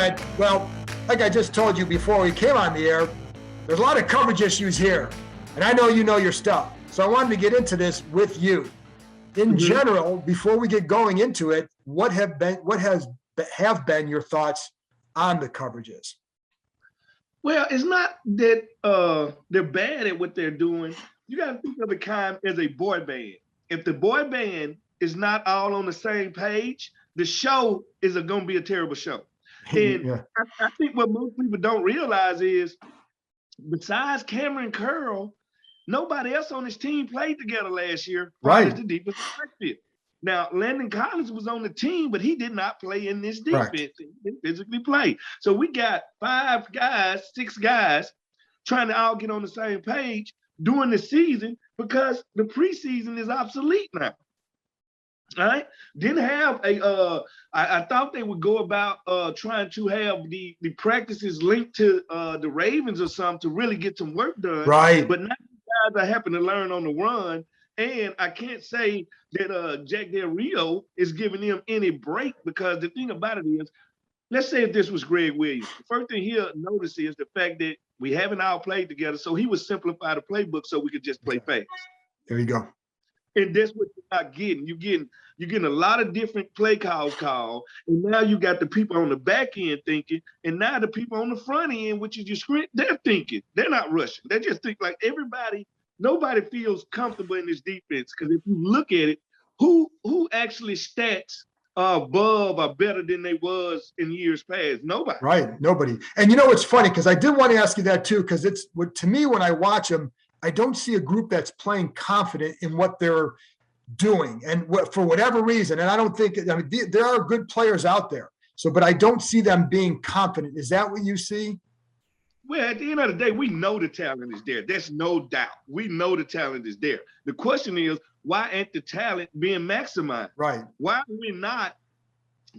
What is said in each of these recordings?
Fred. Well, like I just told you before we came on the air, there's a lot of coverage issues here. And I know you know your stuff. So I wanted to get into this with you. In general, before we get going into it, what have been your thoughts on the coverages? Well, it's not that they're bad at what they're doing. You got to think of it kind as a boy band. If the boy band is not all on the same page, the show is going to be a terrible show. And yeah. I think what most people don't realize is, besides Cameron Curl, nobody else on this team played together last year. Right. As the defensive backfield. Now, Landon Collins was on the team, but he did not play in this defense. Right. He didn't physically play. So we got 6 guys trying to all get on the same page during the season because the preseason is obsolete now. All right. Didn't have I thought they would go about trying to have the practices linked to the Ravens or something to really get some work done. Right. But now guys are having to learn on the run. And I can't say that Jack Del Rio is giving them any break, because the thing about it is, let's say if this was Greg Williams, the first thing he'll notice is the fact that we haven't all played together. So he would simplify the playbook so we could just play fast. There you go. And that's what you're not getting. You're getting a lot of different play calls called. And now you got the people on the back end thinking, and now the people on the front end, which is your screen, they're thinking. They're not rushing. They just think like nobody feels comfortable in this defense. Because if you look at it, who actually stats above or better than they was in years past? Nobody. Right, nobody. And you know what's funny, because I did want to ask you that too, because it's to me when I watch them, I don't see a group that's playing confident in what they're doing, and for whatever reason. And I don't think, I mean, there are good players out there. So, but I don't see them being confident. Is that what you see? Well, at the end of the day, we know the talent is there. There's no doubt. We know the talent is there. The question is, why ain't the talent being maximized? Right. Why are we not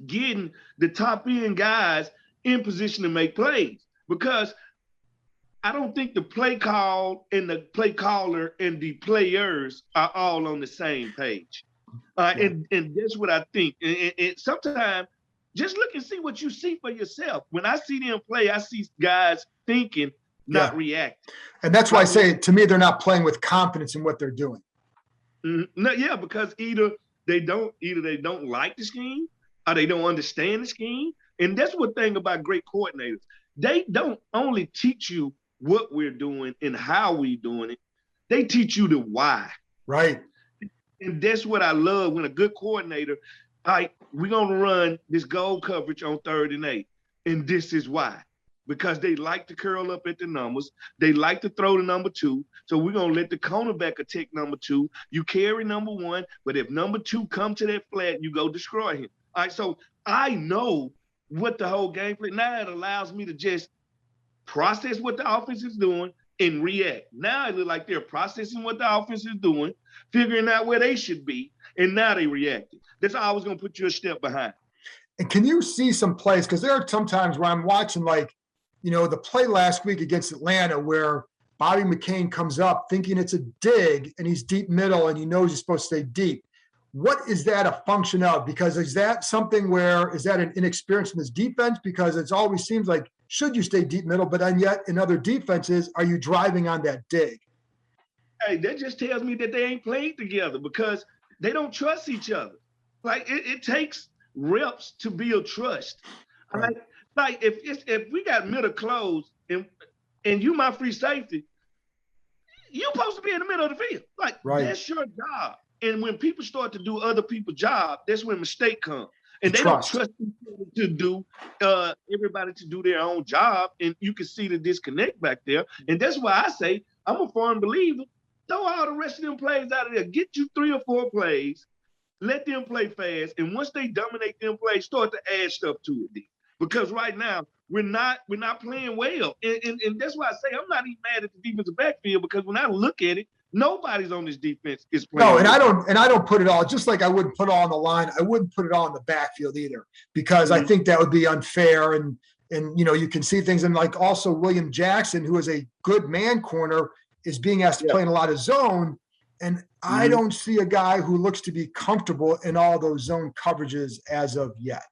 getting the top end guys in position to make plays? Because I don't think the play call and the play caller and the players are all on the same page. And that's what I think. And sometimes just look and see what you see for yourself. When I see them play, I see guys thinking, not reacting. And that's why I say, to me, they're not playing with confidence in what they're doing. No, yeah, because either they don't like the scheme or they don't understand the scheme. And that's one thing about great coordinators. They don't only teach you what we're doing and how we're doing it. They teach you the why. Right. And that's what I love when a good coordinator, all right, we're going to run this goal coverage on 3rd and 8. And this is why. Because they like to curl up at the numbers. They like to throw the number 2. So we're going to let the cornerback attack number 2. You carry number 1. But if number 2 come to that flat, you go destroy him. All right, so I know what the whole game plan. Now it allows me to just process what the offense is doing and react. Now it looks like they're processing what the offense is doing, figuring out where they should be, and now they reacting. That's always going to put you a step behind. And can you see some plays? Because there are some times where I'm watching, like, you know, the play last week against Atlanta where Bobby McCain comes up thinking it's a dig and he's deep middle and he knows he's supposed to stay deep. What is that a function of? Because is that something where, is that an inexperience in this defense? Because it always seems like, should you stay deep middle, but then yet in other defenses, are you driving on that dig? Hey, that just tells me that they ain't played together because they don't trust each other. Like it takes reps to build trust. Right. Like if we got middle closed and you my free safety, you're supposed to be in the middle of the field. Like that's your job. And when people start to do other people's job, that's when mistake comes. And they don't trust people to do everybody to do their own job. And you can see the disconnect back there. And that's why I say I'm a firm believer. Throw all the rest of them plays out of there. Get you 3 or 4 plays. Let them play fast. And once they dominate them plays, start to add stuff to it. Then. Because right now we're not playing well. And that's why I say I'm not even mad at the defensive backfield, because when I look at it, nobody's on this defense is playing. No, and I don't put it all, just like I wouldn't put it all on the line, I wouldn't put it all in the backfield either, because I think that would be unfair. And you know, you can see things, and like also William Jackson, who is a good man corner, is being asked to play in a lot of zone. And I don't see a guy who looks to be comfortable in all those zone coverages as of yet.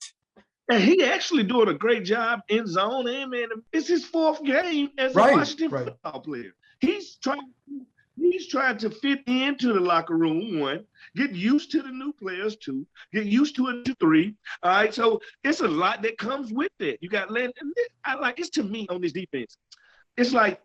And he actually doing a great job in zone. And man, it's his 4th game as a Right, Washington right. football player. He's trying to fit into the locker room, 1, get used to the new players, 2, get used to it, 3. All right, so it's a lot that comes with it. You got it's to me on this defense. It's like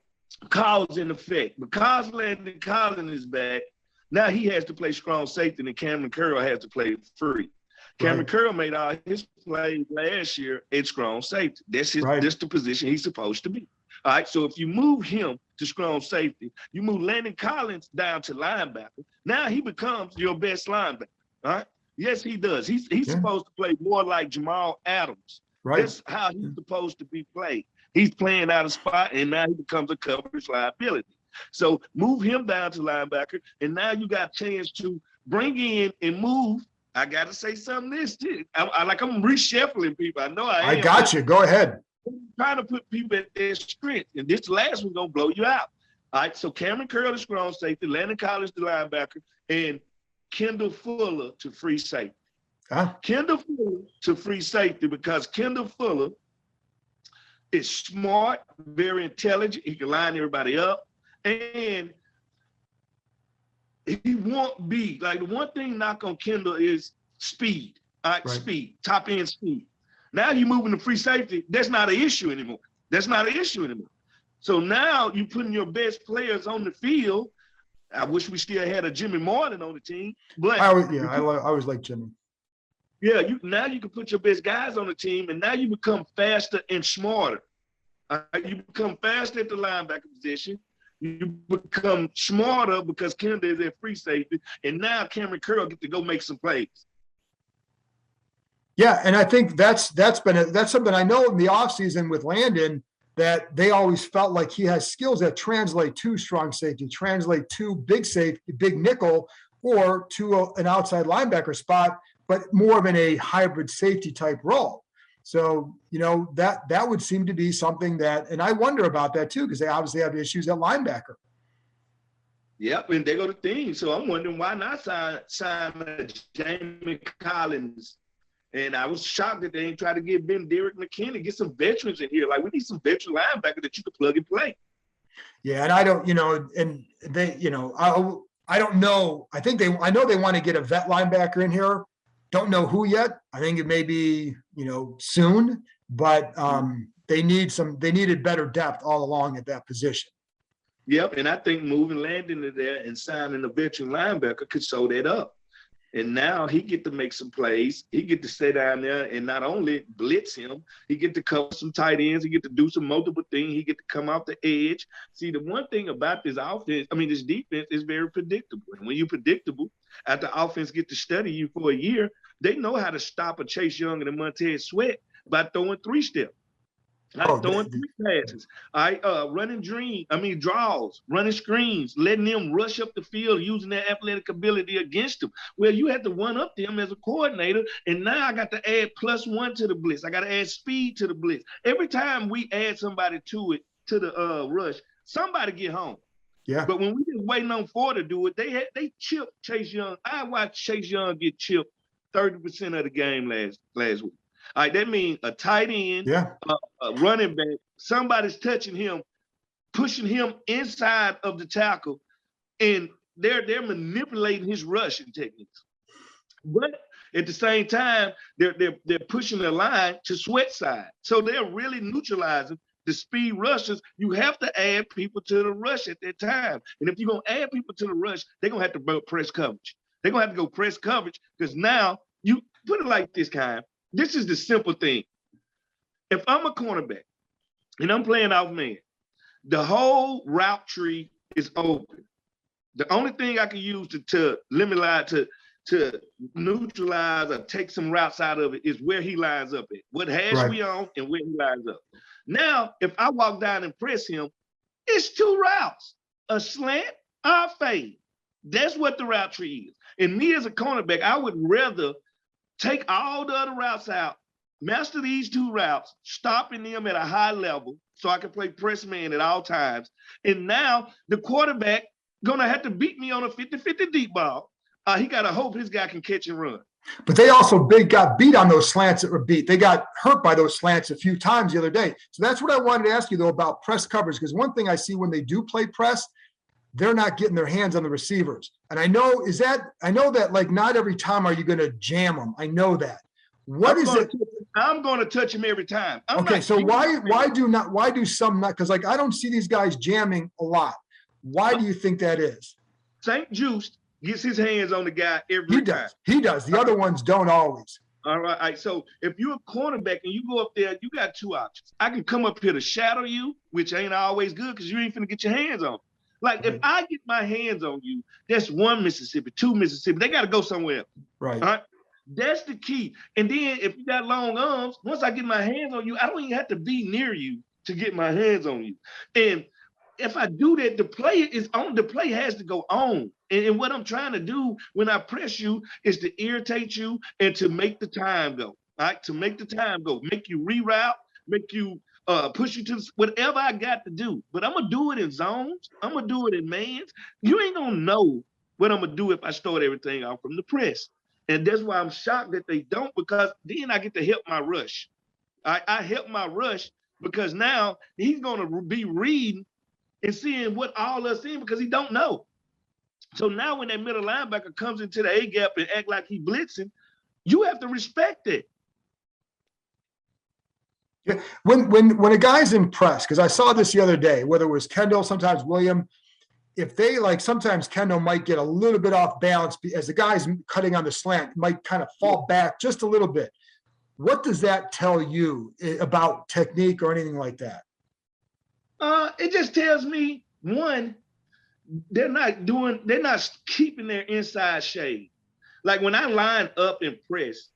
cause and effect. Because Landon Collins is back, now he has to play strong safety, and Cameron Curl has to play free. Cameron Curl made all his plays last year at strong safety. That's the position he's supposed to be. All right, so if you move him to strong safety, you move Landon Collins down to linebacker. Now he becomes your best linebacker. All right. Yes, he does. He's supposed to play more like Jamal Adams. Right. That's how he's supposed to be played. He's playing out of spot, and now he becomes a coverage liability. So move him down to linebacker, and now you got a chance to bring in and move. I got to say something this too. I'm reshuffling people. I know I am. I got you. Go ahead. I'm trying to put people at their strength, and this last one's going to blow you out. All right, so Cameron Curl is strong safety, Landon Collins the linebacker, and Kendall Fuller to free safety. Kendall Fuller to free safety because Kendall Fuller is smart, very intelligent. He can line everybody up, and he won't be like the one thing knock on Kendall is speed. All right, speed, top end speed. Now you're moving to free safety. That's not an issue anymore. So now you're putting your best players on the field. I wish we still had a Jimmy Martin on the team, but I always like Jimmy. Yeah, now you can put your best guys on the team, and now you become faster and smarter. You become faster at the linebacker position. You become smarter because Kendall is at free safety, and now Cameron Curl get to go make some plays. Yeah, and I think that's something I know in the offseason with Landon that they always felt like he has skills that translate to strong safety, translate to big safety, big nickel, or to an outside linebacker spot, but more of in a hybrid safety type role. So, that would seem to be something that, and I wonder about that too, because they obviously have issues at linebacker. Yep, and they go to things. So I'm wondering why not sign Jamie Collins. And I was shocked that they ain't try to get Derek McKinney, get some veterans in here. Like, we need some veteran linebacker that you can plug and play. Yeah, and I don't, and they, I don't know. I know they want to get a vet linebacker in here. Don't know who yet. I think it may be, soon, but they needed better depth all along at that position. Yep, and I think moving Landon to there and signing a veteran linebacker could sew that up. And now he get to make some plays. He get to stay down there and not only blitz him, he get to cover some tight ends. He get to do some multiple things. He get to come off the edge. See, the one thing about this this defense is very predictable. And when you're predictable, after offense get to study you for a year, they know how to stop a Chase Young and a Montez Sweat by throwing 3-step. Throwing 3 passes, running draws, running screens, letting them rush up the field, using their athletic ability against them. Well, you had to one up them as a coordinator, and now I got to add +1 to the blitz. I got to add speed to the blitz. Every time we add somebody to the rush, somebody get home. Yeah. But when we just waiting on 4 to do it, they chipped Chase Young. I watched Chase Young get chipped 30% of the game last week. All right, that means a tight end, a running back, somebody's touching him, pushing him inside of the tackle, and they're manipulating his rushing techniques. But at the same time, they're pushing the line to Sweat side. So they're really neutralizing the speed rushers. You have to add people to the rush at that time. And if you're going to add people to the rush, they're going to have to go press coverage. They're going to have to go press coverage because now you put it like this, Keim. This is the simple thing. If I'm a cornerback and I'm playing off man, the whole route tree is open. The only thing I can use to neutralize or take some routes out of it is where he lines up at, what hash we on and where he lines up. Now, if I walk down and press him, it's 2 routes, a slant or a fade. That's what the route tree is. And me as a cornerback, I would rather take all the other routes out, master these 2 routes, stopping them at a high level so I can play press man at all times. And now the quarterback gonna have to beat me on a 50-50 deep ball. He gotta hope his guy can catch and run. But they also got beat on those slants that were beat. They got hurt by those slants a few times the other day. So that's what I wanted to ask you, though, about press coverage, because one thing I see when they do play press, they're not getting their hands on the receivers. And I know that like not every time are you going to jam them. I know that. I'm going to touch him every time. Okay, so why do some not? Because like I don't see these guys jamming a lot. Why do you think that is? St. Juice gets his hands on the guy every time. He does. The other ones don't always. All right. So if you're a cornerback and you go up there, you got two options. I can come up here to shadow you, which ain't always good because you ain't finna get your hands on. Like if I get my hands on you, that's one Mississippi, two Mississippi. They got to go somewhere else. Right. All right. That's the key. And then if you got long arms, once I get my hands on you, I don't even have to be near you to get my hands on you. And if I do that, the play is on. The play has to go on. And what I'm trying to do when I press you is to irritate you and to make the time go. All right, to make the time go, make you reroute, make you push you to whatever I got to do. But I'm gonna do it in zones. I'm gonna do it in mans. You ain't gonna know what I'm gonna do if I start everything off from the press. And that's why I'm shocked that they don't, because then I get to help my rush. I help my rush because now he's gonna be reading and seeing what all us seeing because he don't know. So now when that middle linebacker comes into the A gap and act like he blitzing, you have to respect it. Yeah. When a guy's in press, because I saw this the other day, whether it was Kendall, sometimes William, if they like, sometimes Kendall might get a little bit off balance as the guy's cutting on the slant, might kind of fall back just a little bit. What does that tell you about technique or anything like that? It just tells me, one, they're not keeping their inside shade. Like when I line up and press,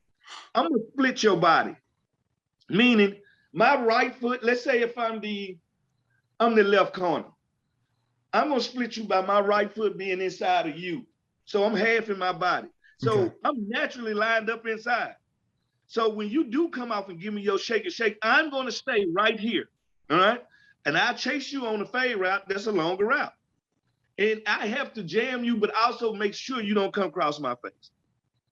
I'm gonna split your body. Meaning my right foot, let's say if I'm the left corner, I'm gonna split you by my right foot being inside of you. So I'm half in my body. So okay. I'm naturally lined up inside. So when you do come off and give me your shake and shake, I'm gonna stay right here. All right. And I chase you on the fade route, that's a longer route. And I have to jam you, but also make sure you don't come across my face.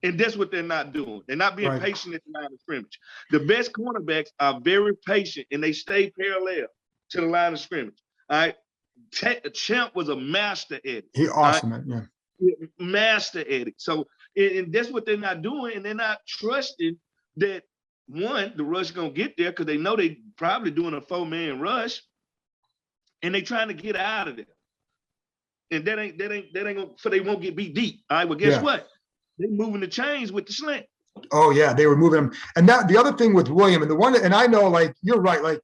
And that's what they're not doing. They're not being patient at the line of scrimmage. The best cornerbacks are very patient and they stay parallel to the line of scrimmage. All right. Champ was a master at it. He awesome, right? Yeah. Master at it. So, and that's what they're not doing. And they're not trusting that, one, the rush gonna get there because they know they probably doing a 4-man rush. And they trying to get out of there. And that ain't gonna, so they won't get beat deep. All right, well, guess what? They moving the chains with the slant. Oh yeah, they were moving them. And that the other thing with William and the one, and I know, like, you're right. Like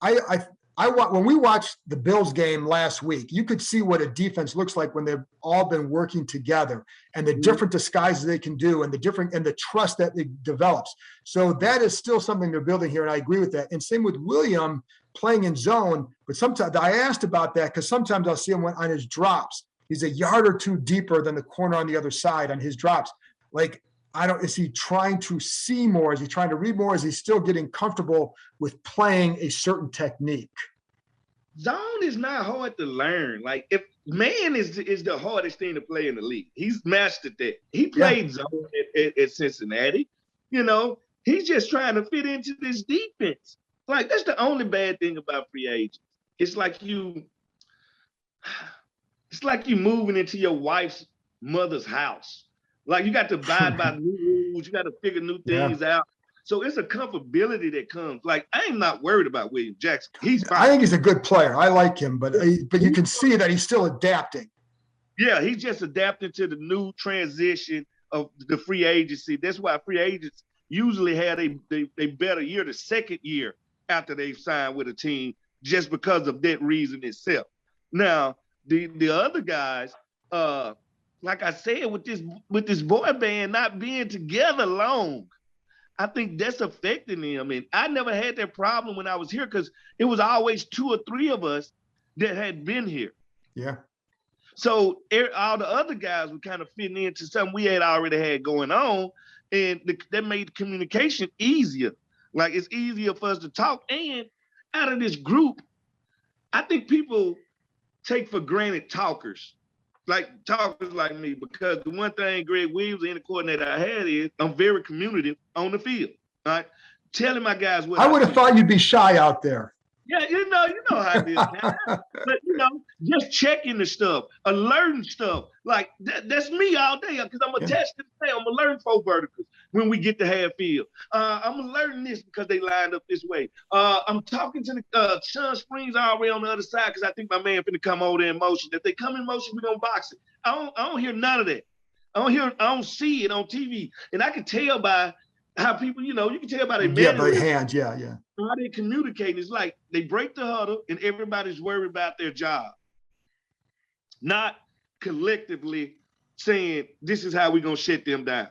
when we watched the Bills game last week, you could see what a defense looks like when they've all been working together and the different disguises they can do and the trust that it develops. So that is still something they're building here. And I agree with that. And same with William playing in zone. But sometimes I asked about that because sometimes I'll see him on his drops. He's a yard or two deeper than the corner on the other side on his drops. Like, is he trying to see more? Is he trying to read more? Is he still getting comfortable with playing a certain technique? Zone is not hard to learn. Like, if man is the hardest thing to play in the league. He's mastered that. He played zone at Cincinnati. You know, he's just trying to fit into this defense. Like, that's the only bad thing about free agents. It's like you moving into your wife's mother's house. Like, you got to abide by new rules. You got to figure new things out. So it's a comfortability that comes. Like, I'm not worried about William Jackson. He's fine. I think he's a good player. I like him, but you can see that he's still adapting. Yeah, he's just adapting to the new transition of the free agency. That's why free agents usually have a better year the second year after they've signed with a team, just because of that reason itself. Now, the other guys, like I said, with this boy band not being together long, I think that's affecting them. And I never had that problem when I was here because it was always 2 or 3 of us that had been here. Yeah. So all the other guys were kind of fitting into something we had already had going on, and that made communication easier. Like, it's easier for us to talk. And out of this group, I think people take for granted talkers. like talkers like me, because the one thing Greg Williams, any coordinator I had, is I'm very communicative on the field. All right, telling my guys what I would have thought you'd be shy out there. Yeah, you know how it is. But just checking the stuff, alerting stuff. Like that's me all day, because I'm attached to the I'm alerting 4 verticals when we get to half field. I'm alerting this because they lined up this way. I'm talking to the Sean Springs already on the other side, because I think my man finna come over there in motion. If they come in motion, we're gonna box it. I don't hear none of that. I don't see it on TV. And I can tell by how people, you can tell by their by hands, yeah. How they communicate is like they break the huddle and everybody's worried about their job, not collectively saying this is how we're gonna shut them down.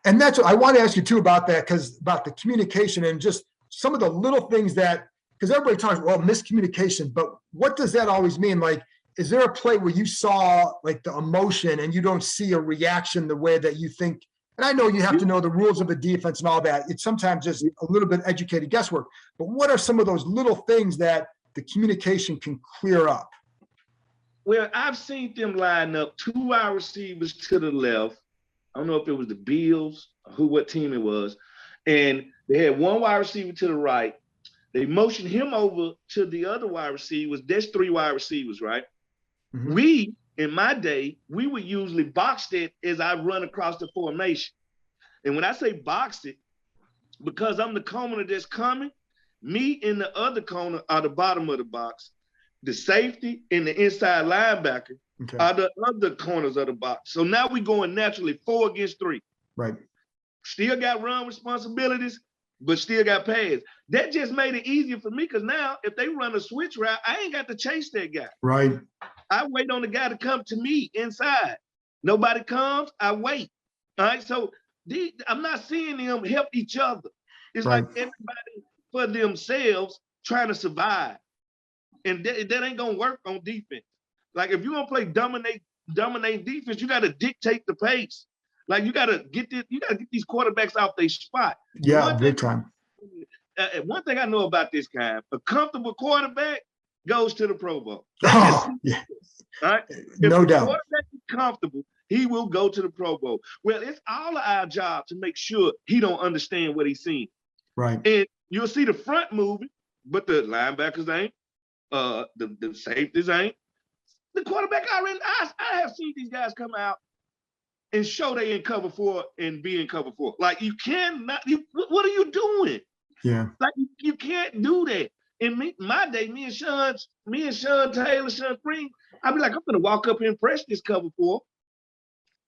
And that's what I want to ask you too about that, because about the communication and just some of the little things that, because everybody talks, well, miscommunication, but what does that always mean? Like, is there a play where you saw like the emotion and you don't see a reaction the way that you think? And I know you have to know the rules of the defense and all that. It's sometimes just a little bit educated guesswork. But what are some of those little things that the communication can clear up? Well, I've seen them line up 2 wide receivers to the left. I don't know if it was the Bills or what team it was. And they had 1 wide receiver to the right. They motioned him over to the other wide receivers. There's 3 wide receivers, right? Mm-hmm. In my day, we would usually box it as I run across the formation. And when I say box it, because I'm the corner that's coming, me and the other corner are the bottom of the box. The safety and the inside linebacker are the other corners of the box. So now we're going naturally 4 against 3. Right. Still got run responsibilities, but still got pass. That just made it easier for me, because now if they run a switch route, I ain't got to chase that guy. Right. I wait on the guy to come to me inside. Nobody comes, I wait. All right, so I'm not seeing them help each other. It's like everybody for themselves trying to survive. And that ain't gonna work on defense. Like if you're gonna play dominate defense, you gotta dictate the pace. Like you gotta get these quarterbacks off their spot. Yeah, big time. One thing I know about this guy, a comfortable quarterback goes to the Pro Bowl. Yeah. All right? No doubt. If the quarterback is comfortable, he will go to the Pro Bowl. Well, it's all of our job to make sure he don't understand what he's seeing. Right. And you'll see the front moving, but the linebackers ain't. The safeties ain't. The quarterback I have seen these guys come out and show they in cover 4 and be in cover 4. Like you cannot. What are you doing? Yeah. Like you can't do that. In my day, me and Sean Taylor, Sean Spring, I'd be like, I'm gonna walk up here and press this cover 4.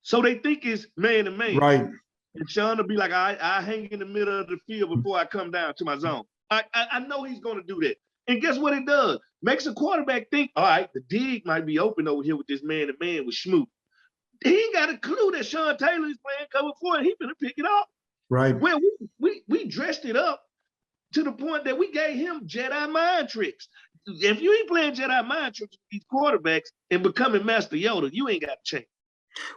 So they think it's man to man. Right. And Sean will be like, I hang in the middle of the field before I come down to my zone. I know he's gonna do that. And guess what it does? Makes a quarterback think, all right, the dig might be open over here with this man to man with Smoot. He ain't got a clue that Sean Taylor is playing cover 4 and he's gonna pick it up. Right. Well, we dressed it up to the point that we gave him Jedi mind tricks. If you ain't playing Jedi mind tricks with these quarterbacks and becoming Master Yoda, you ain't got to change.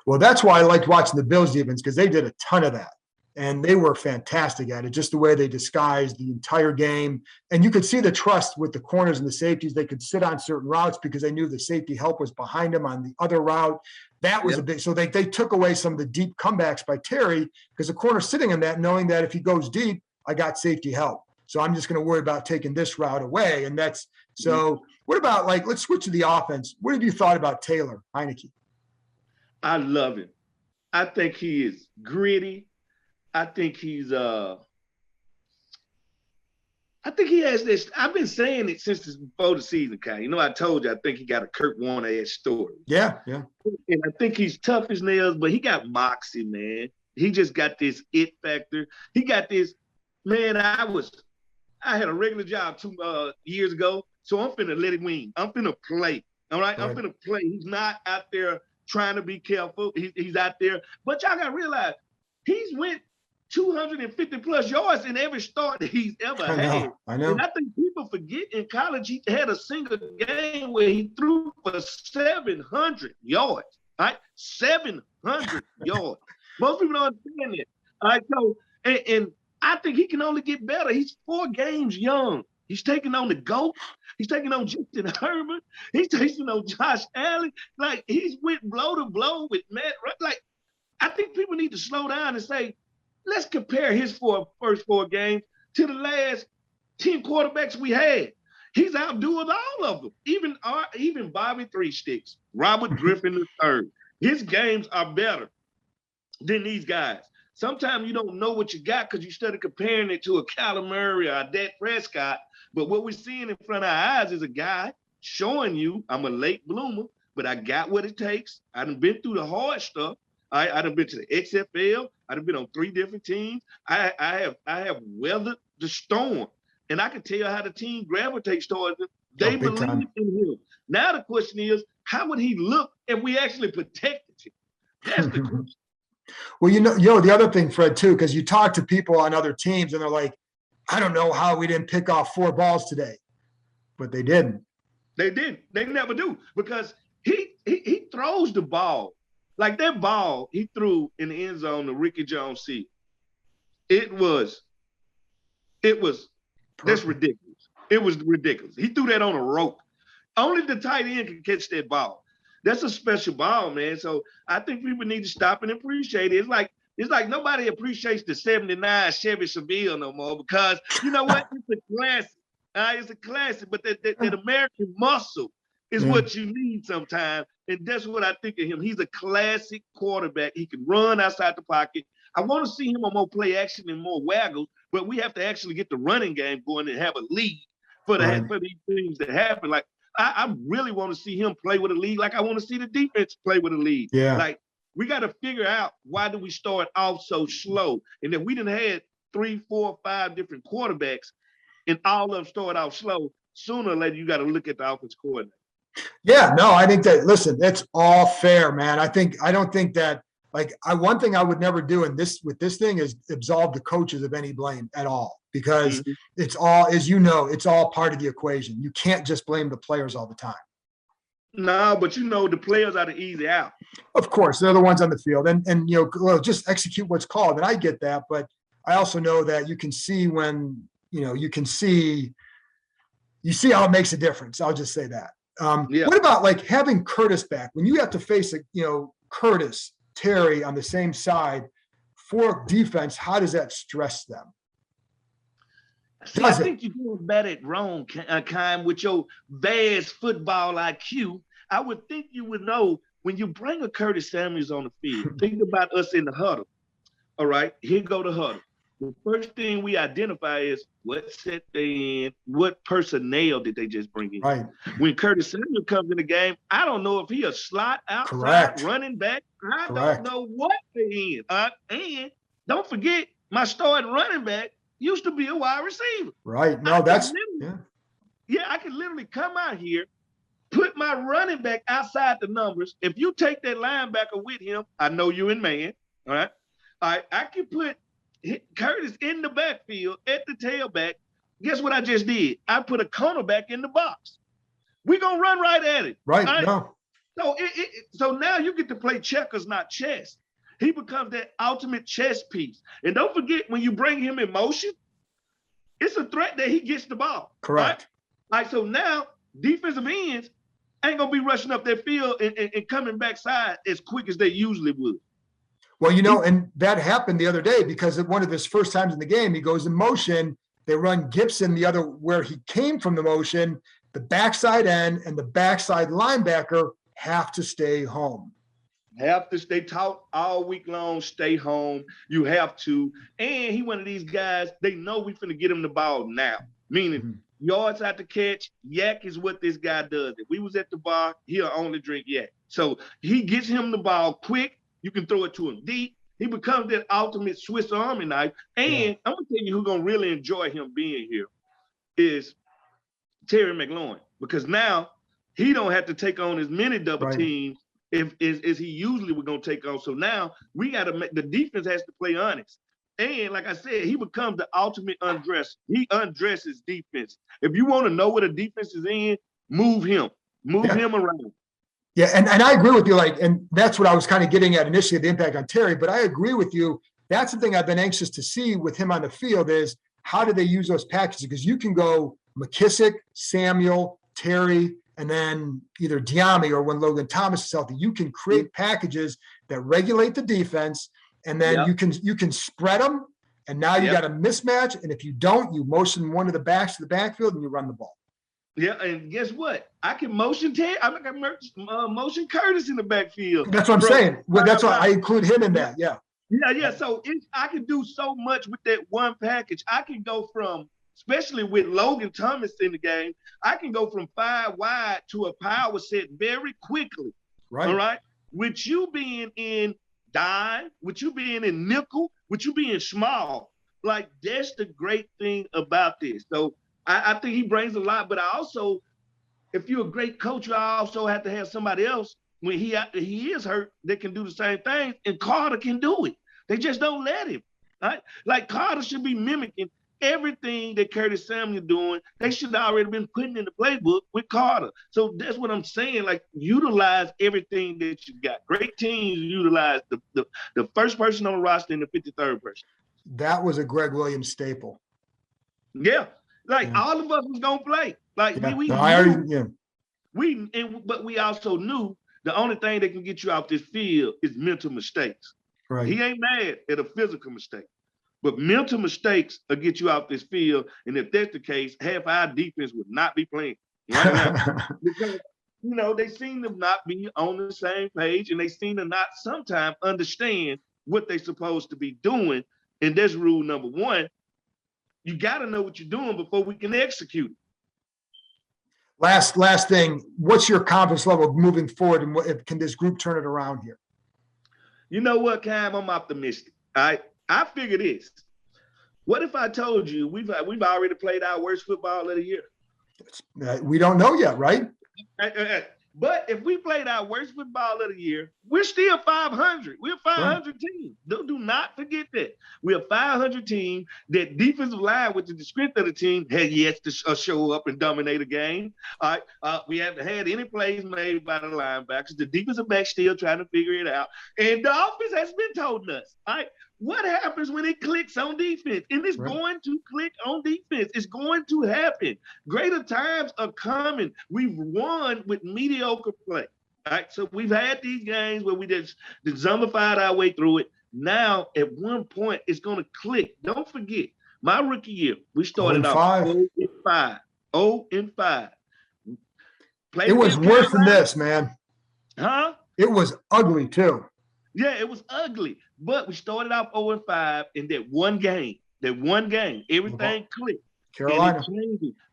Well, that's why I liked watching the Bills defense, because they did a ton of that. And they were fantastic at it, just the way they disguised the entire game. And you could see the trust with the corners and the safeties. They could sit on certain routes because they knew the safety help was behind them on the other route. That was a big, so they took away some of the deep comebacks by Terry, because the corner sitting in that, knowing that if he goes deep, I got safety help. So I'm just going to worry about taking this route away. And that's, so what about, like, let's switch to the offense. What have you thought about Taylor Heinicke? I love him. I think he is gritty. I think he's I think he has this. I've been saying it since before the season, Kai. You know, I told you I think he got a Kurt Warner-esque story. Yeah. And I think he's tough as nails, but he got moxie, man. He just got this it factor. He got this, man. I had a regular job 2 years ago, so I'm finna let it wing. I'm finna play. All right? I'm finna play. He's not out there trying to be careful. He's out there. But y'all gotta realize he's went 250 plus yards in every start that he's ever had. I know. And I think people forget in college he had a single game where he threw for 700 yards. All right? 700 yards. Most people don't understand that. All right, so and I think he can only get better. He's 4 games young. He's taking on the GOAT. He's taking on Justin Herbert. He's taking on Josh Allen. Like, he's went blow to blow with Matt. Like, I think people need to slow down and say, let's compare his first 4 games to the last 10 quarterbacks we had. He's outdoing all of them. Even Bobby Three Sticks, Robert Griffin III. His games are better than these guys. Sometimes you don't know what you got because you started comparing it to a Kyler Murray or a Dak Prescott. But what we're seeing in front of our eyes is a guy showing you, I'm a late bloomer, but I got what it takes. I done been through the hard stuff. I done been to the XFL. I done been on 3 different teams. I have weathered the storm. And I can tell how the team gravitates towards him. They believe in him. Now the question is, how would he look if we actually protected him? That's the question. Well, the other thing, Fred, too, because you talk to people on other teams and they're like, I don't know how we didn't pick off 4 balls today. But they didn't. They didn't. They never do. Because he throws the ball. Like that ball he threw in the end zone to Ricky Jones C. It was that's ridiculous. It was ridiculous. He threw that on a rope. Only the tight end can catch that ball. That's a special ball, man. So I think people need to stop and appreciate it. It's like nobody appreciates the 79 Chevy Seville no more because you know what? It's a classic. It's a classic, but that American muscle is what you need sometimes. And that's what I think of him. He's a classic quarterback. He can run outside the pocket. I want to see him on more play action and more waggles, but we have to actually get the running game going and have a lead for these things to happen. Like, I really want to see him play with a lead. Like, I want to see the defense play with a lead. Yeah. Like, we got to figure out why do we start off so slow? And if we done had 3, 4, 5 different quarterbacks and all of them start off slow, sooner or later you got to look at the offense coordinator. Yeah, no, I think that, listen, that's all fair, man. I don't think that, like, one thing I would never do with this thing is absolve the coaches of any blame at all, because it's all, as you know, it's all part of the equation. You can't just blame the players all the time. No, but the players are the easy out. Of course, they're the ones on the field, and just execute what's called. And I get that, but I also know that you can see when you see how it makes a difference. I'll just say that. What about like having Curtis back when you have to face Curtis, Terry on the same side for defense? How does that stress them? See, I think you're doing bad at wrong, Keim, with your vast football IQ. I would think you would know when you bring a Curtis Samuels on the field. Think about us in the huddle. All right, here go the huddle. The first thing we identify is what set they in, what personnel did they just bring in. Right. When Curtis Samuel comes in the game, I don't know if he a slot outside running back. I don't know what they're in. And don't forget, my starting running back used to be a wide receiver. Right. No, I can literally come out here, put my running back outside the numbers. If you take that linebacker with him, I know you're in man. All right. I can put Curtis in the backfield at the tailback. Guess what I just did? I put a cornerback in the box. We're going to run right at it. Right. No. So now you get to play checkers, not chess. He becomes that ultimate chess piece. And don't forget, when you bring him in motion, it's a threat that he gets the ball. Correct. Right? So now defensive ends ain't going to be rushing up their field and coming backside as quick as they usually would. Well, and that happened the other day because at one of his first times in the game, he goes in motion. They run Gibson where he came from the motion. The backside end and the backside linebacker have to stay home. Have to stay taught all week long, stay home. You have to. And he one of these guys, they know we finna get him the ball now. Meaning yards out to catch, yak is what this guy does. If we was at the bar, he'll only drink yak. So he gets him the ball quick. You can throw it to him deep. He becomes that ultimate Swiss Army knife. And I'm going to tell you who's going to really enjoy him being here is Terry McLaurin. Because now he don't have to take on as many double teams as he usually would going to take on. So now we got to make the defense has to play honest. And like I said, he becomes the ultimate undresser. He undresses defense. If you want to know what a defense is in, move him. Move him around. Yeah, and I agree with you, and that's what I was kind of getting at initially, the impact on Terry, but I agree with you. That's the thing I've been anxious to see with him on the field is how do they use those packages? Because you can go McKissick, Samuel, Terry, and then either Diami or when Logan Thomas is healthy, you can create packages that regulate the defense, and then you can spread them. And now you got a mismatch. And if you don't, you motion one of the backs to the backfield and you run the ball. Yeah, and guess what? I can motion motion Curtis in the backfield. That's what I'm saying. Well, that's why I include him in that. Yeah. Yeah. So I can do so much with that one package. I can go from, especially with Logan Thomas in the game, I can go from 5 wide to a power set very quickly. Right. All right. With you being in dime, with you being in nickel, with you being small, like that's the great thing about this. So I think he brings a lot, but I also, if you're a great coach, you also have to have somebody else when he is hurt that can do the same thing, and Carter can do it. They just don't let him. Right? Like Carter should be mimicking everything that Curtis Samuel doing. They should have already been putting in the playbook with Carter. So that's what I'm saying. Like, utilize everything that you got. Great teams utilize the first person on the roster and the 53rd person. That was a Greg Williams staple. Yeah. Like all of us was gonna play. Like but we also knew the only thing that can get you off this field is mental mistakes. Right. He ain't mad at a physical mistake, but mental mistakes will get you off this field. And if that's the case, half our defense would not be playing right now because they seem to not be on the same page, and they seem to not sometimes understand what they're supposed to be doing. And that's rule number one. You got to know what you're doing before we can execute it. Last thing, what's your confidence level moving forward, and can this group turn it around here? You know what, Keim? I'm optimistic. I figure this. What if I told you we've already played our worst football of the year? We don't know yet, right? But if we played our worst football of the year, we're still 500. We're a 500 team. Do not forget that. We're a 500 team. That defensive line, which is the strength of the team, has yet to show up and dominate a game. All right. We haven't had any plays made by the linebackers. The defensive back still trying to figure it out. And the offense has been told us, all right, what happens when it clicks on defense? And it's going to click on defense. It's going to happen. Greater times are coming. We've won with mediocre play. All right, so we've had these games where we just zombified our way through it. Now, at one point, it's going to click. Don't forget, my rookie year, we started off 0-5. 0-5. It was worse than this, man. Huh? It was ugly, too. Yeah, it was ugly. But we started off 0-5 in that one game. Everything clicked. Carolina.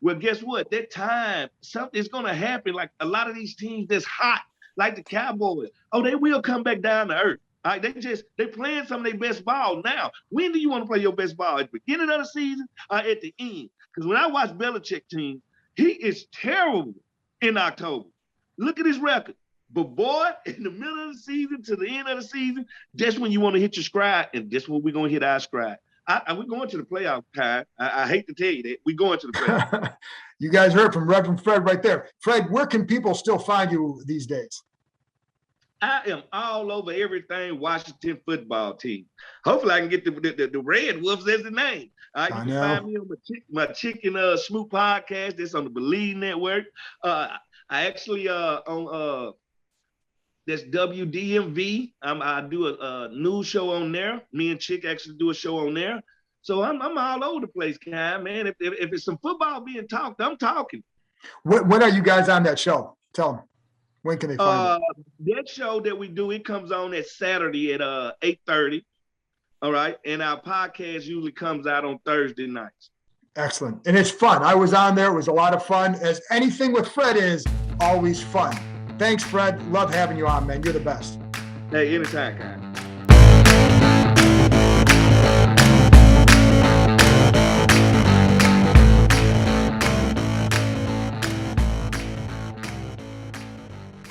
Well, guess what? That time, something's going to happen. Like a lot of these teams that's hot, like the Cowboys. Oh, they will come back down to earth. All right, they're playing some of their best ball now. When do you want to play your best ball? At the beginning of the season or at the end? Because when I watch Belichick team, he is terrible in October. Look at his record. But boy, in the middle of the season to the end of the season, that's when you want to hit your stride, and that's when we're going to hit our stride. We're going to the playoff, Keim. I hate to tell you that. We're going to the playoff. You guys heard from Reverend Fred right there. Fred, where can people still find you these days? I am all over everything Washington football team. Hopefully I can get the Red Wolves as the name. You can find me on my Chicken Smoot podcast. That's on the Believe Network. I actually on that's WDMV. I do a news show on there. Me and Chick actually do a show on there. So I'm all over the place, Keim, man. If it's some football being talked, I'm talking. When are you guys on that show? Tell them. When can they find it? That show that we do, it comes on at Saturday at 8:30. All right. And our podcast usually comes out on Thursday nights. Excellent. And it's fun. I was on there. It was a lot of fun. As anything with Fred is always fun. Thanks, Fred. Love having you on, man. You're the best. Hey, anytime, Keim.